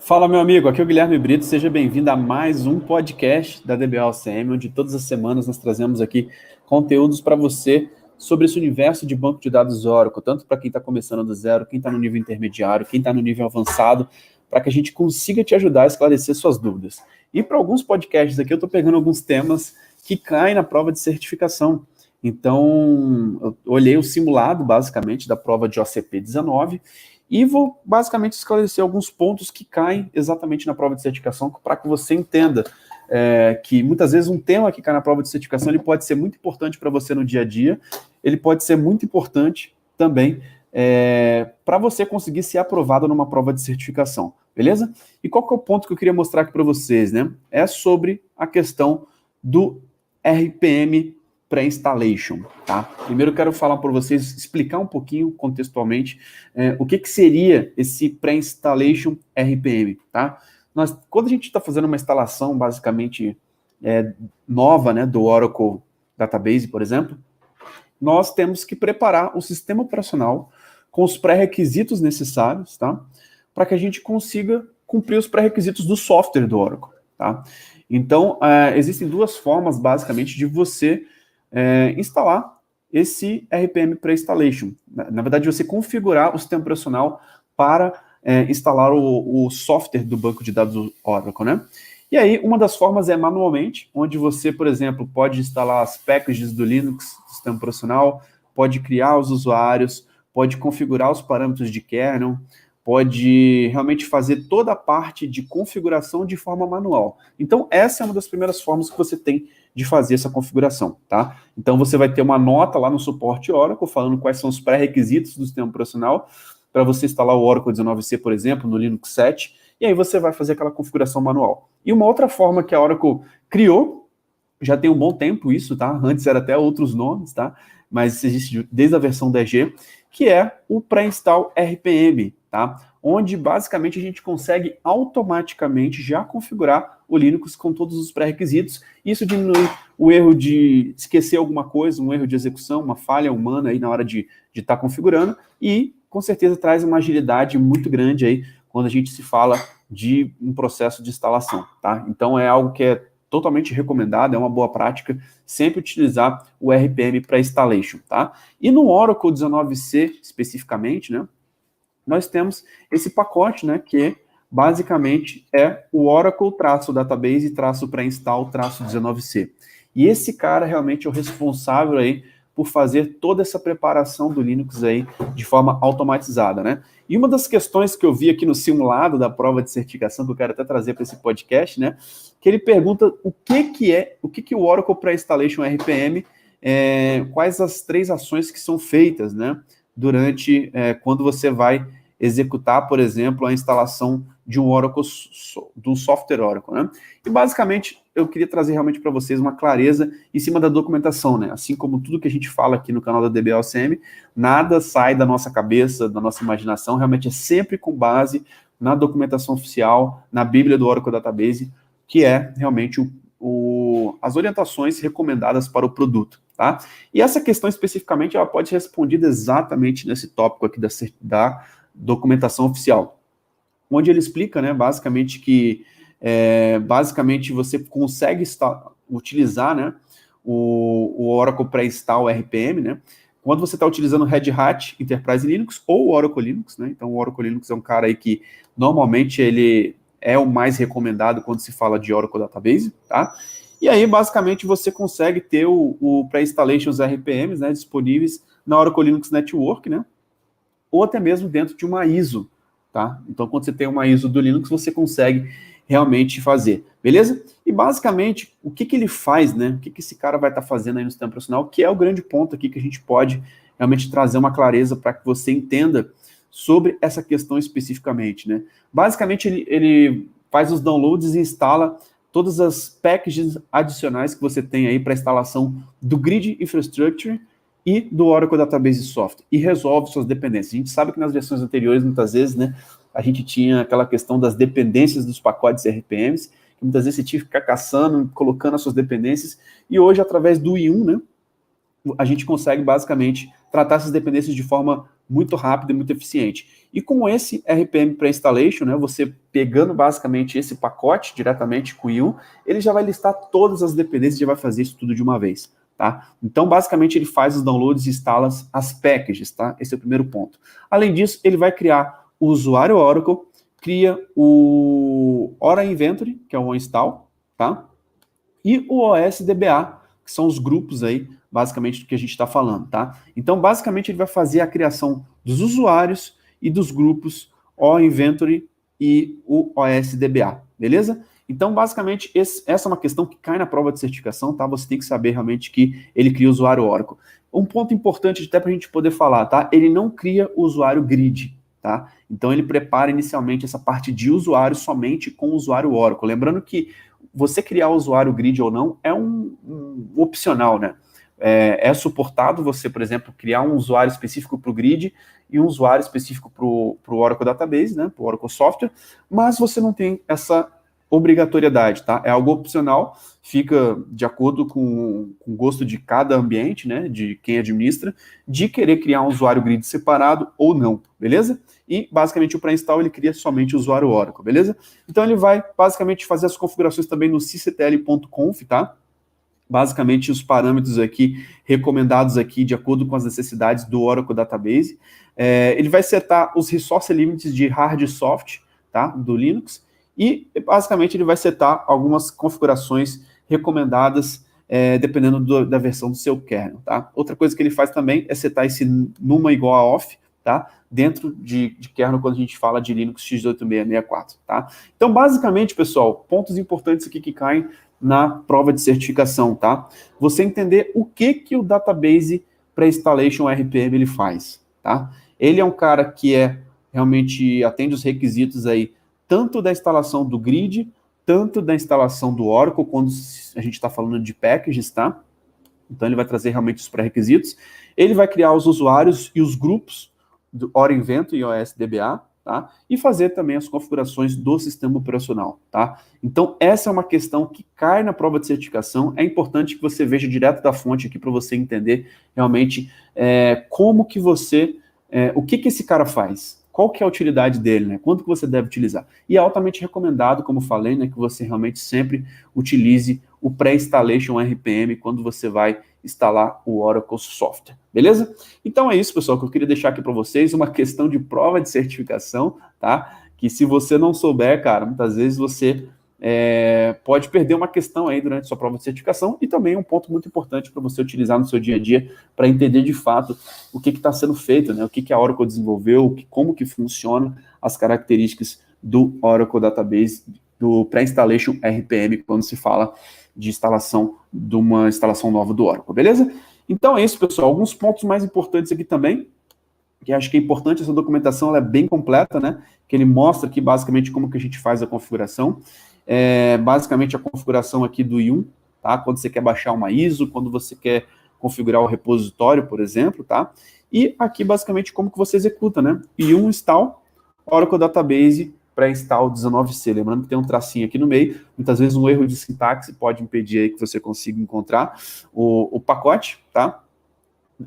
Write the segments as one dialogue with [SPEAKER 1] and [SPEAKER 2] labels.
[SPEAKER 1] Fala, meu amigo, aqui é o Guilherme Brito, seja bem-vindo a mais um podcast da DBA-UCM, onde todas as semanas nós trazemos aqui conteúdos para você sobre esse universo de banco de dados Oracle, tanto para quem está começando do zero, quem está no nível intermediário, quem está no nível avançado, para que a gente consiga te ajudar a esclarecer suas dúvidas. E para alguns podcasts aqui, eu estou pegando alguns temas que caem na prova de certificação. Então, eu olhei o simulado, basicamente, da prova de OCP 19, e vou basicamente esclarecer alguns pontos que caem exatamente na prova de certificação para que você entenda que muitas vezes um tema que cai na prova de certificação ele pode ser muito importante para você no dia a dia, ele pode ser muito importante também para você conseguir ser aprovado numa prova de certificação, beleza? E qual que é o ponto que eu queria mostrar aqui para vocês, né? É sobre a questão do RPM Pre-Installation, tá? Primeiro eu quero falar para vocês, explicar um pouquinho contextualmente o que seria esse Pre-Installation RPM, tá? Quando a gente está fazendo uma instalação basicamente nova, né, do Oracle Database, por exemplo, nós temos que preparar o sistema operacional com os pré-requisitos necessários, tá? Para que a gente consiga cumprir os pré-requisitos do software do Oracle, tá? Então, existem duas formas, basicamente, de você instalar esse RPM Pre-Installation. Na verdade, você configurar o sistema operacional para instalar o software do banco de dados do Oracle, né? E aí, uma das formas é manualmente, onde você, por exemplo, pode instalar as packages do Linux, do sistema operacional, pode criar os usuários, pode configurar os parâmetros de kernel, pode realmente fazer toda a parte de configuração de forma manual. Então, essa é uma das primeiras formas que você tem de fazer essa configuração, tá? Então, você vai ter uma nota lá no suporte Oracle, falando quais são os pré-requisitos do sistema operacional, para você instalar o Oracle 19c, por exemplo, no Linux 7, e aí você vai fazer aquela configuração manual. E uma outra forma que a Oracle criou, já tem um bom tempo isso, tá? Antes era até outros nomes, tá? Mas existe desde a versão 10G, que é o pré-install RPM, tá? Onde basicamente a gente consegue automaticamente já configurar o Linux com todos os pré-requisitos. Isso diminui o erro de esquecer alguma coisa, um erro de execução, uma falha humana aí na hora de estar configurando, e com certeza traz uma agilidade muito grande aí quando a gente se fala de um processo de instalação, tá? Então é algo que é totalmente recomendado, é uma boa prática sempre utilizar o RPM para installation, tá? E no Oracle 19c especificamente, né, nós temos esse pacote, né, que basicamente é o Oracle-Database-Pré-Install-19c. E esse cara realmente é o responsável aí por fazer toda essa preparação do Linux aí de forma automatizada, né? E uma das questões que eu vi aqui no simulado da prova de certificação, que eu quero até trazer para esse podcast, né, que ele pergunta o que o Oracle Pre-Installation RPM, quais as 3 ações que são feitas, né, durante quando você vai executar, por exemplo, a instalação de um Oracle, de um software Oracle, né? E basicamente eu queria trazer realmente para vocês uma clareza em cima da documentação, né? Assim como tudo que a gente fala aqui no canal da DBA-UCM, nada sai da nossa cabeça, da nossa imaginação, realmente é sempre com base na documentação oficial, na Bíblia do Oracle Database, que é realmente as orientações recomendadas para o produto, tá? E essa questão especificamente, ela pode ser respondida exatamente nesse tópico aqui da documentação oficial, onde ele explica, né, basicamente que basicamente você consegue utilizar, né, o Oracle Pre-Install RPM, né, quando você está utilizando o Red Hat Enterprise Linux ou o Oracle Linux, né, então o Oracle Linux é um cara aí que normalmente ele é o mais recomendado quando se fala de Oracle Database, tá? E aí, basicamente, você consegue ter o Pre-Installation RPMs, né, disponíveis na Oracle Linux Network, né, ou até mesmo dentro de uma ISO, tá? Então, quando você tem uma ISO do Linux, você consegue realmente fazer, beleza? E, basicamente, o que ele faz, né? O que esse cara vai estar fazendo aí no sistema operacional, que é o grande ponto aqui que a gente pode realmente trazer uma clareza para que você entenda sobre essa questão especificamente, né? Basicamente, ele faz os downloads e instala todas as packages adicionais que você tem aí para instalação do Grid Infrastructure e do Oracle Database Software, e resolve suas dependências. A gente sabe que nas versões anteriores, muitas vezes, né, a gente tinha aquela questão das dependências dos pacotes RPMs, que muitas vezes você tinha que ficar caçando, colocando as suas dependências, e hoje, através do I1, né, a gente consegue, basicamente, tratar essas dependências de forma muito rápido e muito eficiente. E com esse RPM Pre-Installation, né, você pegando basicamente esse pacote diretamente com o Yum, ele já vai listar todas as dependências e já vai fazer isso tudo de uma vez. Tá? Então, basicamente, ele faz os downloads e instala as packages, tá? Esse é o primeiro ponto. Além disso, ele vai criar o usuário Oracle, cria o Ora Inventory, que é o install, tá? E o OS DBA, que são os grupos aí, basicamente, do que a gente está falando, tá? Então, basicamente, ele vai fazer a criação dos usuários e dos grupos O Inventory e o OS DBA, beleza? Então, basicamente, essa é uma questão que cai na prova de certificação, tá? Você tem que saber realmente que ele cria o usuário Oracle. Um ponto importante até para a gente poder falar, tá? Ele não cria o usuário grid, tá? Então, ele prepara inicialmente essa parte de usuário somente com o usuário Oracle. Lembrando que você criar o usuário grid ou não é um opcional, né? É suportado você, por exemplo, criar um usuário específico para o grid e um usuário específico para o Oracle Database, né? Para o Oracle Software, mas você não tem essa obrigatoriedade, tá? É algo opcional, fica de acordo com o gosto de cada ambiente, né? De quem administra, de querer criar um usuário grid separado ou não, beleza? E, basicamente, o pré-install ele cria somente o usuário Oracle, beleza? Então, ele vai, basicamente, fazer as configurações também no sysctl.conf, tá? Basicamente, os parâmetros aqui, recomendados aqui, de acordo com as necessidades do Oracle Database. Ele vai setar os resource limits de hard e soft, tá? Do Linux. E, basicamente, ele vai setar algumas configurações recomendadas, dependendo da versão do seu kernel, tá? Outra coisa que ele faz também é setar esse numa igual a off, tá? Dentro de kernel quando a gente fala de Linux x8664, tá? Então, basicamente, pessoal, pontos importantes aqui que caem na prova de certificação, tá? Você entender o que o Database Pre-Installation RPM ele faz, tá? Ele é um cara que realmente atende os requisitos aí, tanto da instalação do grid, tanto da instalação do Oracle, quando a gente está falando de packages, tá? Então, ele vai trazer realmente os pré-requisitos. Ele vai criar os usuários e os grupos do Ora Inventory e OS DBA, tá? E fazer também as configurações do sistema operacional, tá? Então, essa é uma questão que cai na prova de certificação. É importante que você veja direto da fonte aqui para você entender realmente como que você... o que esse cara faz? Qual que é a utilidade dele, né? Quanto que você deve utilizar? E é altamente recomendado, como falei, né, que você realmente sempre utilize o pré-installation RPM quando você vai instalar o Oracle Software, beleza? Então é isso, pessoal, que eu queria deixar aqui para vocês, uma questão de prova de certificação, tá? Que se você não souber, cara, muitas vezes você pode perder uma questão aí durante sua prova de certificação e também um ponto muito importante para você utilizar no seu dia a dia para entender de fato o que está sendo feito, né? O que a Oracle desenvolveu, como que funciona as características do Oracle Database, do Pre-Installation RPM, quando se fala de instalação de uma instalação nova do Oracle, beleza? Então é isso, pessoal. Alguns pontos mais importantes aqui também, que acho que é importante, essa documentação ela é bem completa, né? Que ele mostra aqui basicamente como que a gente faz a configuração. Basicamente a configuração aqui do Yum, tá? Quando você quer baixar uma ISO, quando você quer configurar o repositório, por exemplo, tá? E aqui basicamente como que você executa, né? Yum install Oracle Database pré-install 19C. Lembrando que tem um tracinho aqui no meio, muitas vezes um erro de sintaxe pode impedir aí que você consiga encontrar o pacote, tá?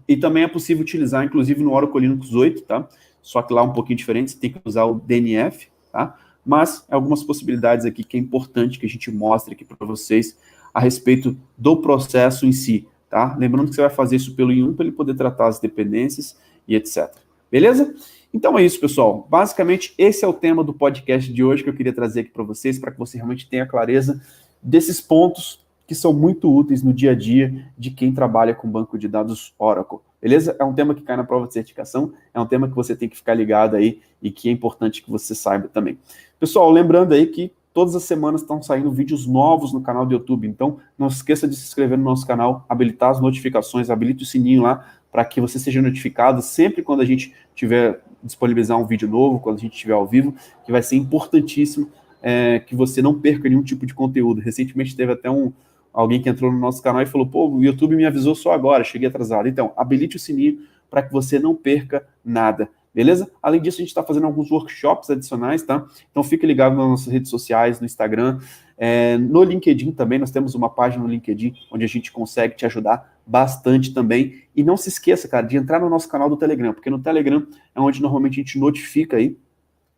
[SPEAKER 1] E também é possível utilizar, inclusive, no Oracle Linux 8, tá? Só que lá é um pouquinho diferente, você tem que usar o DNF, tá? Mas algumas possibilidades aqui que é importante que a gente mostre aqui para vocês a respeito do processo em si, tá? Lembrando que você vai fazer isso pelo Yum para ele poder tratar as dependências e etc. Beleza? Então é isso, pessoal. Basicamente, esse é o tema do podcast de hoje que eu queria trazer aqui para vocês, para que você realmente tenha clareza desses pontos que são muito úteis no dia a dia de quem trabalha com banco de dados Oracle, beleza? É um tema que cai na prova de certificação, é um tema que você tem que ficar ligado aí e que é importante que você saiba também. Pessoal, lembrando aí que todas as semanas estão saindo vídeos novos no canal do YouTube, então não se esqueça de se inscrever no nosso canal, habilitar as notificações, habilite o sininho lá para que você seja notificado sempre quando a gente tiver disponibilizar um vídeo novo, quando a gente estiver ao vivo, que vai ser importantíssimo que você não perca nenhum tipo de conteúdo. Recentemente teve até alguém que entrou no nosso canal e falou, pô, o YouTube me avisou só agora, cheguei atrasado. Então, habilite o sininho para que você não perca nada, beleza? Além disso, a gente está fazendo alguns workshops adicionais, tá? Então fique ligado nas nossas redes sociais, no Instagram, no LinkedIn também, nós temos uma página no LinkedIn onde a gente consegue te ajudar bastante também. E não se esqueça, cara, de entrar no nosso canal do Telegram, porque no Telegram é onde normalmente a gente notifica aí,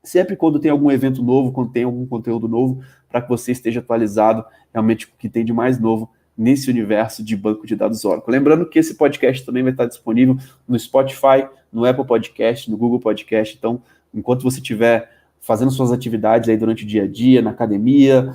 [SPEAKER 1] sempre quando tem algum evento novo, quando tem algum conteúdo novo, para que você esteja atualizado realmente o que tem de mais novo nesse universo de banco de dados Oracle. Lembrando que esse podcast também vai estar disponível no Spotify, no Apple Podcast, no Google Podcast. Então, enquanto você estiver fazendo suas atividades aí durante o dia a dia, na academia,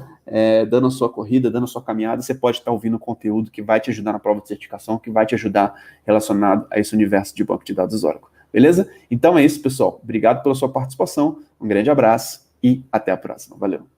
[SPEAKER 1] dando a sua corrida, dando a sua caminhada, você pode estar ouvindo conteúdo que vai te ajudar na prova de certificação, que vai te ajudar relacionado a esse universo de banco de dados Oracle. Beleza? Então é isso, pessoal. Obrigado pela sua participação, um grande abraço e até a próxima. Valeu!